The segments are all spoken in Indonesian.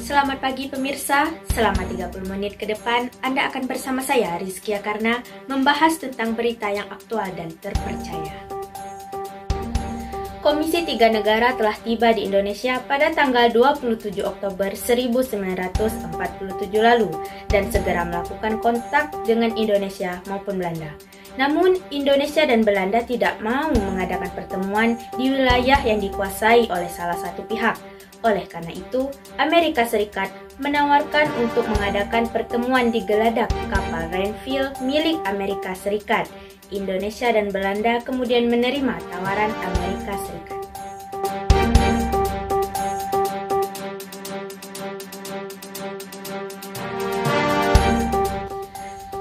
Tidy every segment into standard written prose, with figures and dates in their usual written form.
Selamat pagi pemirsa, selama 30 menit ke depan Anda akan bersama saya Rizkia Karna membahas tentang berita yang aktual dan terpercaya. Komisi 3 negara telah tiba di Indonesia pada tanggal 27 Oktober 1947 lalu dan segera melakukan kontak dengan Indonesia maupun Belanda. Namun, Indonesia dan Belanda tidak mau mengadakan pertemuan di wilayah yang dikuasai oleh salah satu pihak. Oleh karena itu, Amerika Serikat menawarkan untuk mengadakan pertemuan di geladak kapal Renville milik Amerika Serikat. Indonesia dan Belanda kemudian menerima tawaran Amerika Serikat.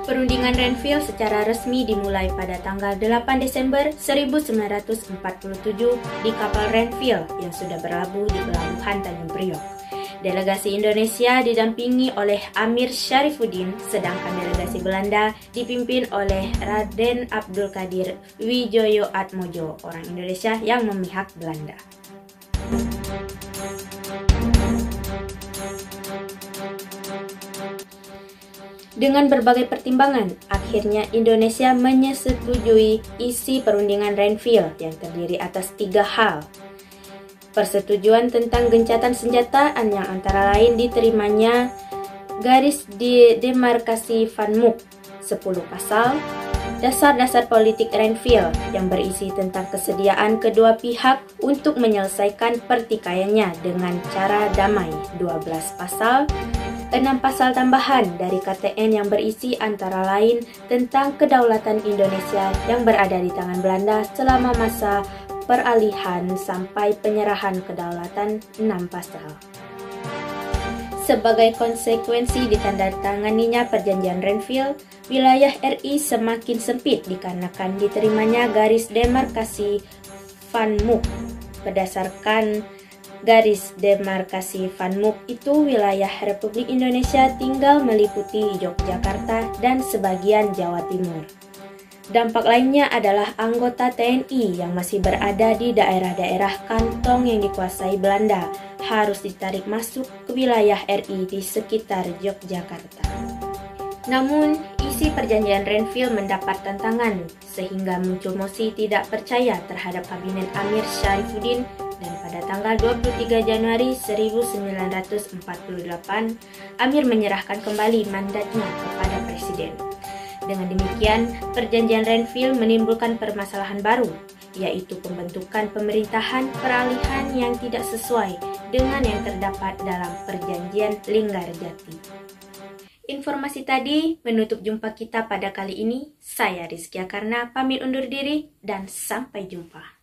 Perundingan Renville secara resmi dimulai pada tanggal 8 Desember 1947 di kapal Renville yang sudah berlabuh di pelabuhan Tanjung Priok. Delegasi Indonesia didampingi oleh Amir Syarifuddin, sedangkan delegasi Belanda dipimpin oleh Raden Abdul Qadir Widjojoatmojo, orang Indonesia yang memihak Belanda. Dengan berbagai pertimbangan, akhirnya Indonesia menyetujui isi perundingan Renville yang terdiri atas 3 hal. Persetujuan tentang gencatan senjata yang antara lain diterimanya garis demarkasi Van Mook, 10 pasal, dasar-dasar politik Renville yang berisi tentang kesediaan kedua pihak untuk menyelesaikan pertikaiannya dengan cara damai, 12 pasal, 6 pasal tambahan dari KTN yang berisi antara lain tentang kedaulatan Indonesia yang berada di tangan Belanda selama masa peralihan sampai penyerahan kedaulatan, 6 pasal. Sebagai konsekuensi ditandatanganinya perjanjian Renville, wilayah RI semakin sempit dikarenakan diterimanya garis demarkasi Van Mook. Berdasarkan garis demarkasi Van Mook itu, wilayah Republik Indonesia tinggal meliputi Yogyakarta dan sebagian Jawa Timur. Dampak lainnya adalah anggota TNI yang masih berada di daerah-daerah kantong yang dikuasai Belanda harus ditarik masuk ke wilayah RI di sekitar Yogyakarta. Namun, isi perjanjian Renville mendapat tantangan sehingga muncul mosi tidak percaya terhadap kabinet Amir Syarifuddin dan pada tanggal 23 Januari 1948, Amir menyerahkan kembali mandatnya kepada Presiden. Dengan demikian, perjanjian Renville menimbulkan permasalahan baru, yaitu pembentukan pemerintahan peralihan yang tidak sesuai dengan yang terdapat dalam perjanjian Linggarjati. Informasi tadi menutup jumpa kita pada kali ini. Saya Rizkia Karna pamit undur diri dan sampai jumpa.